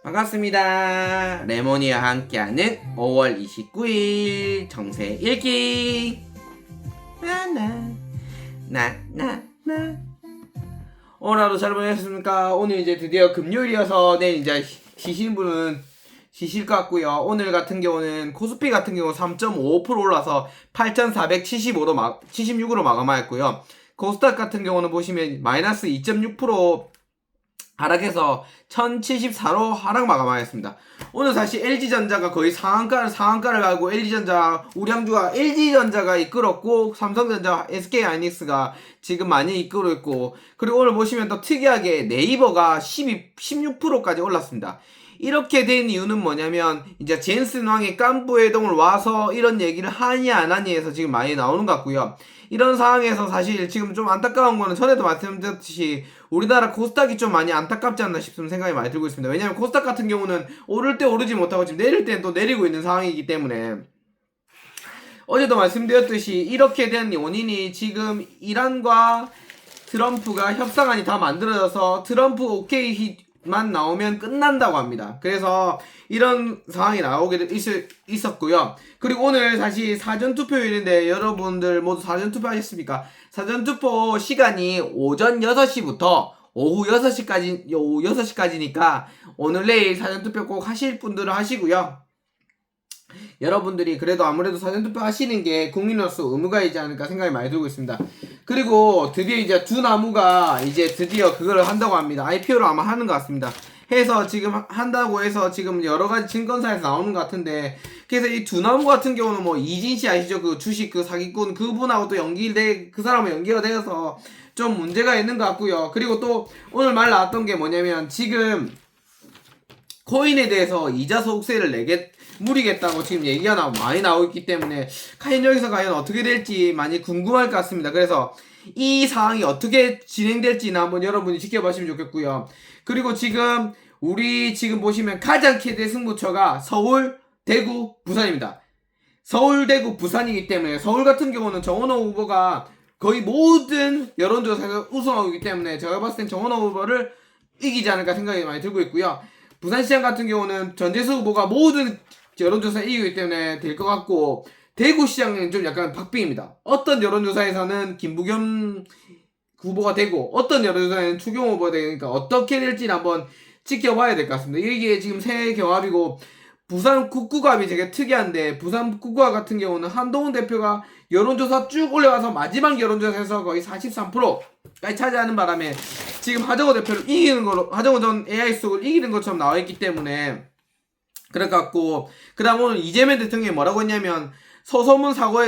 반갑습니다. 레모니와 함께하는 5월 29일 정세 읽기. 오늘 하루 잘 보내셨습니까? 오늘 이제 드디어 금요일이어서 내일 이제 쉬시는 분은 쉬실 것 같고요. 오늘 같은 경우는 코스피 같은 경우 3.55% 올라서 8,475로 76으로 마감하였고요. 코스닥 같은 경우는 보시면 마이너스 2.6% 하락해서 1074로 하락 마감하였습니다. 오늘 사실 LG전자가 거의 상한가를 가고 LG전자 우량주가 LG전자가 이끌었고 삼성전자 SK하이닉스가 지금 많이 이끌고 있고, 그리고 오늘 보시면 또 특이하게 네이버가 16%까지 올랐습니다. 이렇게 된 이유는 뭐냐면 이제 젠슨 왕이 깐부 회동을 와서 이런 얘기를 하니 안 하니 해서 지금 많이 나오는 것 같고요. 이런 상황에서 사실 지금 좀 안타까운 거는 전에도 말씀드렸듯이 우리나라 코스닥이 좀 많이 안타깝지 않나 싶은 생각이 많이 들고 있습니다. 왜냐면 코스닥 같은 경우는 오를 때 오르지 못하고 지금 내릴 때는 또 내리고 있는 상황이기 때문에, 어제도 말씀드렸듯이 이렇게 된 원인이 지금 이란과 트럼프가 협상안이 다 만들어져서 트럼프 오케이만 나오면 끝난다고 합니다. 그래서 이런 상황이 나오게 있었고요. 그리고 오늘 사실 사전투표일인데 여러분들 모두 사전투표 하셨습니까? 사전투표 시간이 오전 6시부터 오후 6시까지니까 오늘 내일 사전투표 꼭 하실 분들은 하시고요. 여러분들이 그래도 아무래도 사전투표 하시는 게 국민으로서 의무가 있지 않을까 생각이 많이 들고 있습니다. 그리고 드디어 이제 두 나무가 이제 드디어 그거를 한다고 합니다. IPO를 아마 하는 것 같습니다. 해서 지금 한다고 해서 지금 여러가지 증권사에서 나오는 것 같은데, 그래서 이 두 나무 같은 경우는 뭐 이진씨 아시죠? 그 주식 그 사기꾼 그분하고 또 그 사람은 연계가 되어서 좀 문제가 있는 것 같고요. 그리고 또 오늘 말 나왔던 게 뭐냐면 지금 코인에 대해서 이자 소득세를 물리겠다고 지금 얘기가 많이 나오고 있기 때문에 여기서 과연 어떻게 될지 많이 궁금할 것 같습니다. 그래서 이 상황이 어떻게 진행될지는 한번 여러분이 지켜보시면 좋겠고요. 그리고 지금 우리 지금 보시면 가장 최대 승부처가 서울, 대구, 부산입니다. 서울, 대구, 부산이기 때문에 서울 같은 경우는 정원호 후보가 거의 모든 여론조사에서 우승하고 있기 때문에 제가 봤을 땐 정원호 후보를 이기지 않을까 생각이 많이 들고 있고요. 부산시장 같은 경우는 전재수 후보가 모든 여론조사에 이기기 때문에 될 것 같고, 대구시장은 좀 약간 박빙입니다. 어떤 여론조사에서는 김부겸 후보가 되고 어떤 여론조사에는 추경호 후보가 되니까 어떻게 될지는 한번 지켜봐야 될 것 같습니다. 이게 지금 새 경합이고, 부산 국구갑이 되게 특이한데 부산 국구갑 같은 경우는 한동훈 대표가 여론조사 쭉 올라가서 마지막 여론조사에서 거의 43%까지 차지하는 바람에 지금 하정우 대표를 이기는 거로, 하정우 전 AI 속을 이기는 것처럼 나와있기 때문에 그래갖고, 그 다음 오늘 이재명 대통령이 뭐라고 했냐면 서소문 사고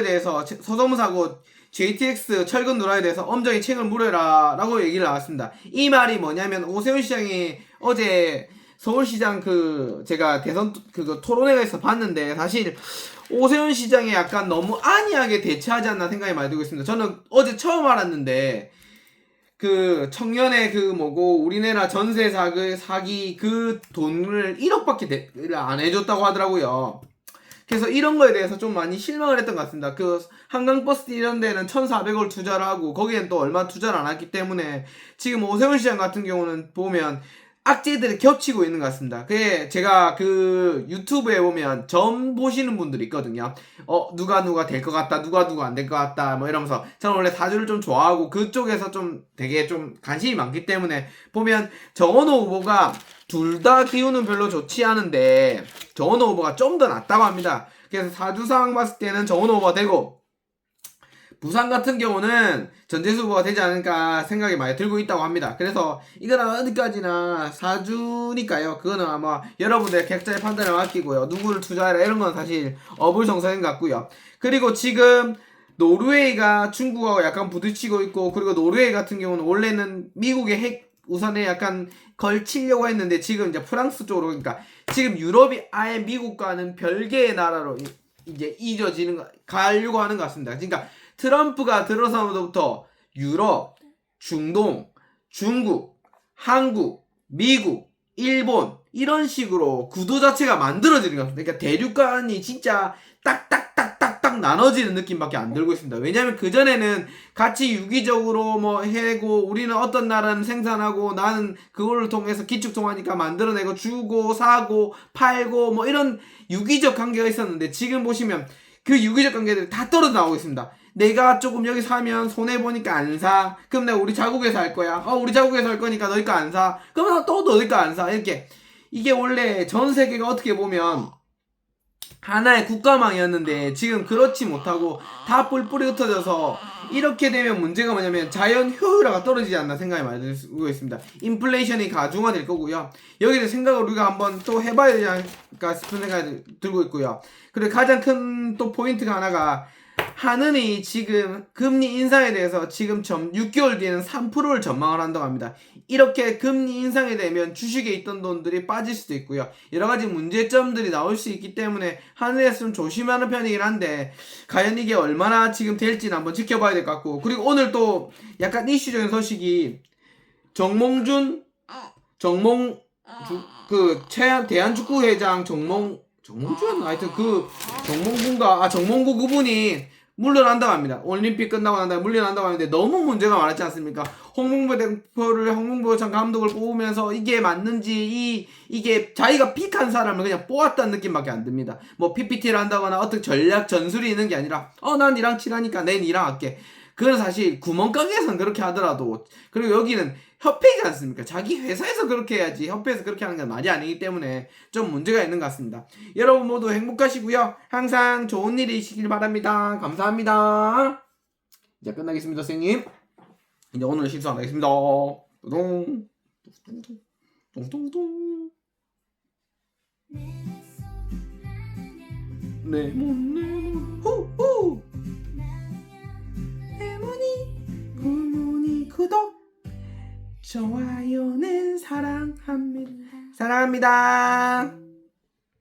JTX 철근 누락에 대해서 엄정히 책임을 물어라 라고 얘기를 나왔습니다. 이 말이 뭐냐면 오세훈 시장이 어제 서울시장 제가 대선 토론회에서 봤는데, 사실 오세훈 시장이 약간 너무 안이하게 대처하지 않나 생각이 많이 들고 있습니다. 저는 어제 처음 알았는데 청년의 우리나라 전세 사기 돈을 1억밖에 안 해줬다고 하더라고요. 그래서 이런 거에 대해서 좀 많이 실망을 했던 것 같습니다. 한강버스 이런 데는 1,400억 투자를 하고 거기엔 또 얼마 투자를 안 했기 때문에 지금 오세훈 시장 같은 경우는 보면 악재들이 겹치고 있는 것 같습니다. 그게 제가 유튜브에 보면 점 보시는 분들이 있거든요. 누가 될 것 같다, 누가 안 될 것 같다, 뭐 이러면서. 저는 원래 사주를 좀 좋아하고 그쪽에서 좀 되게 좀 관심이 많기 때문에 보면 정원호 후보가 둘 다 기운은 별로 좋지 않은데 정원호 후보가 좀 더 낫다고 합니다. 그래서 사주 상황 봤을 때는 정원호 후보가 되고, 부산 같은 경우는 전재수 후보가 되지 않을까 생각이 많이 들고 있다고 합니다. 그래서 이거는 어디까지나 사주니까요. 그거는 아마 여러분들의 각자의 판단을 맡기고요. 누구를 투자해라 이런 건 사실 어불성설인 것 같고요. 그리고 지금 노르웨이가 중국하고 약간 부딪히고 있고, 그리고 노르웨이 같은 경우는 원래는 미국의 핵 우산에 약간 걸치려고 했는데 지금 이제 프랑스 쪽으로, 그러니까 지금 유럽이 아예 미국과는 별개의 나라로 이제 가려고 하는 것 같습니다. 그러니까 트럼프가 들어서부터 유럽, 중동, 중국, 한국, 미국, 일본 이런 식으로 구도 자체가 만들어지는 것 같습니다. 그러니까 대륙간이 진짜 딱딱딱딱딱 딱 나눠지는 느낌밖에 안 들고 있습니다. 왜냐면 그전에는 같이 유기적으로 뭐 해고 우리는 어떤 나라는 생산하고 나는 그걸 통해서 기축통화니까 만들어내고 주고 사고 팔고 뭐 이런 유기적 관계가 있었는데 지금 보시면 그 유기적 관계들이 다 떨어져 나오고 있습니다. 내가 조금 여기 사면 손해보니까 안 사. 그럼 내가 우리 자국에서 할 거야. 우리 자국에서 할 거니까 너희 거 안 사. 그러면 또 너희 거 안 사. 이렇게. 이게 원래 전 세계가 어떻게 보면 하나의 국가망이었는데 지금 그렇지 못하고 다 뿔뿔이 흩어져서 이렇게 되면 문제가 뭐냐면 자연 효율화가 떨어지지 않나 생각이 많이 들고 있습니다. 인플레이션이 가중화될 거고요. 여기에 대해 생각을 우리가 한번 또 해봐야 되지 않을까 싶은 생각이 들고 있고요. 그리고 가장 큰 또 포인트가 하나가 한은이 지금 금리 인상에 대해서 지금 6개월 뒤에는 3%를 전망을 한다고 합니다. 이렇게 금리 인상이 되면 주식에 있던 돈들이 빠질 수도 있고요. 여러가지 문제점들이 나올 수 있기 때문에 한은에서 좀 조심하는 편이긴 한데 과연 이게 얼마나 지금 될지는 한번 지켜봐야 될 것 같고, 그리고 오늘 또 약간 이슈적인 소식이 정몽준 대한축구회장 정몽준 하여튼 그 정몽구 그분이 물러난다고 합니다. 올림픽 끝나고 난 다음에 물러난다고 하는데 너무 문제가 많았지 않습니까? 홍명보 전 감독을 뽑으면서 이게 맞는지 이게 자기가 픽한 사람을 그냥 뽑았다는 느낌밖에 안 듭니다. 뭐 PPT를 한다거나 어떤 전략 전술이 있는 게 아니라 난 니랑 친하니까 내 니랑 할게. 그건 사실 구멍가게에서는 그렇게 하더라도, 그리고 여기는 협회이지 않습니까? 자기 회사에서 그렇게 해야지 협회에서 그렇게 하는 건 말이 아니기 때문에 좀 문제가 있는 것 같습니다. 여러분 모두 행복하시고요. 항상 좋은 일이 있으길 바랍니다. 감사합니다. 이제 끝나겠습니다, 선생님. 이제 오늘 실수 안 하겠습니다. 똥 똥똥똥 내몸 후후 굿모닝 구독 좋아요는 사랑합니다.